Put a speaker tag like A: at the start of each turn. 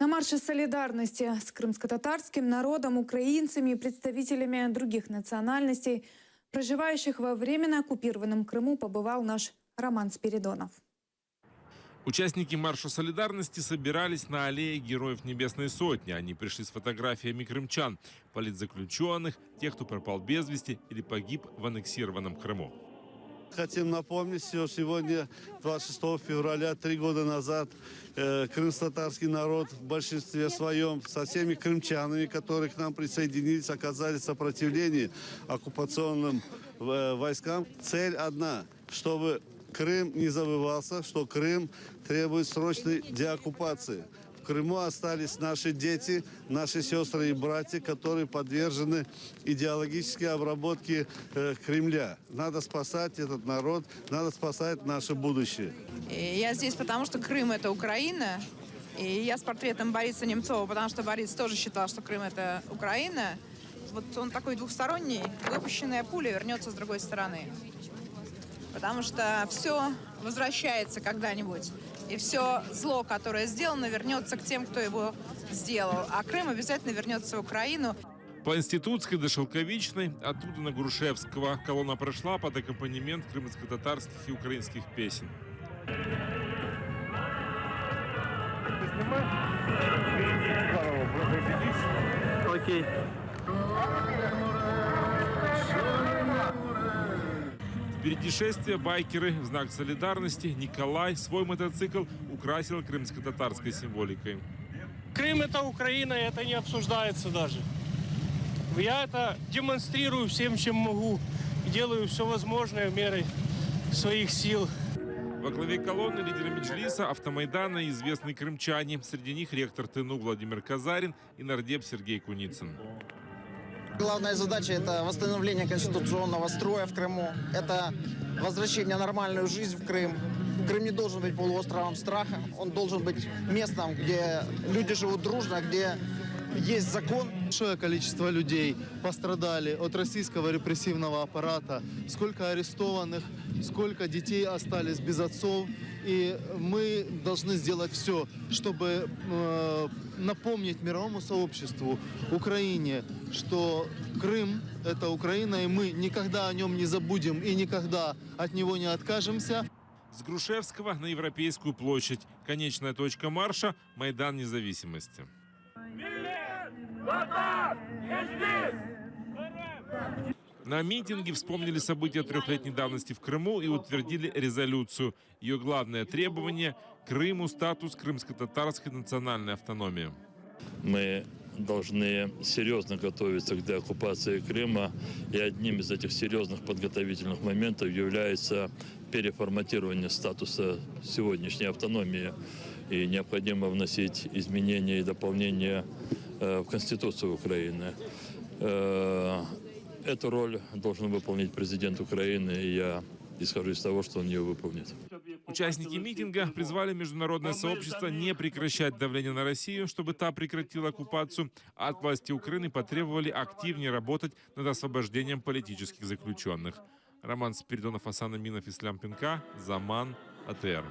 A: На марше солидарности с крымско-татарским народом, украинцами и представителями других национальностей, проживающих во временно оккупированном Крыму, побывал наш Роман Спиридонов.
B: Участники марша солидарности собирались на аллее Героев Небесной Сотни. Они пришли с фотографиями крымчан, политзаключенных, тех, кто пропал без вести или погиб в аннексированном Крыму.
C: Хотим напомнить, что сегодня, 26 февраля, 3 года назад, крымско-татарский народ в большинстве своем со всеми крымчанами, которые к нам присоединились, оказали сопротивление оккупационным войскам. Цель одна, чтобы Крым не забывался, что Крым требует срочной деоккупации. В Крыму остались наши дети, наши сестры и братья, которые подвержены идеологической обработке Кремля. Надо спасать этот народ, надо спасать наше будущее.
D: Я здесь потому, что Крым – это Украина. И я с портретом Бориса Немцова, потому что Борис тоже считал, что Крым – это Украина. Вот он такой двухсторонний, выпущенная пуля вернется с другой стороны. Потому что все возвращается когда-нибудь. И все зло, которое сделано, вернется к тем, кто его сделал. А Крым обязательно вернется в Украину.
B: По Институтской до Шелковичной, оттуда на Грушевского колонна прошла под аккомпанемент крымско-татарских и украинских песен.
E: Окей.
B: Впереди шествия байкеры в знак солидарности. Николай свой мотоцикл украсил крымско-татарской символикой.
E: Крым – это Украина, и это не обсуждается даже. Я это демонстрирую всем, чем могу. Делаю все возможное мерой своих сил.
B: Во главе колонны лидеры Меджлиса, Автомайдана и известные крымчане. Среди них ректор ТНУ Владимир Казарин и нардеп Сергей Куницын.
F: Главная задача – это восстановление конституционного строя в Крыму, это возвращение в нормальную жизнь в Крым. Крым не должен быть полуостровом страха, он должен быть местом, где люди живут дружно, где есть закон.
G: Большое количество людей пострадали от российского репрессивного аппарата. Сколько арестованных, сколько детей остались без отцов. И мы должны сделать все, чтобы напомнить мировому сообществу, Украине, что Крым – это Украина, и мы никогда о нем не забудем и никогда от него не откажемся.
B: С Грушевского на Европейскую площадь. Конечная точка марша – Майдан Независимости. На митинге вспомнили события трехлетней давности в Крыму и утвердили резолюцию. Ее главное требование – Крыму статус крымско-татарской национальной автономии.
H: Мы должны серьезно готовиться к деоккупации Крыма. И одним из этих серьезных подготовительных моментов является переформатирование статуса сегодняшней автономии. И необходимо вносить изменения и дополнения в Конституцию Украины. Эту роль должен выполнить президент Украины, и я исхожу из того, что он ее выполнит.
B: Участники митинга призвали международное сообщество не прекращать давление на Россию, чтобы та прекратила оккупацию, а от власти Украины потребовали активнее работать над освобождением политических заключенных. Роман Спиридонов, Асан Аминов, Ислам Пинка, Заман, АТР.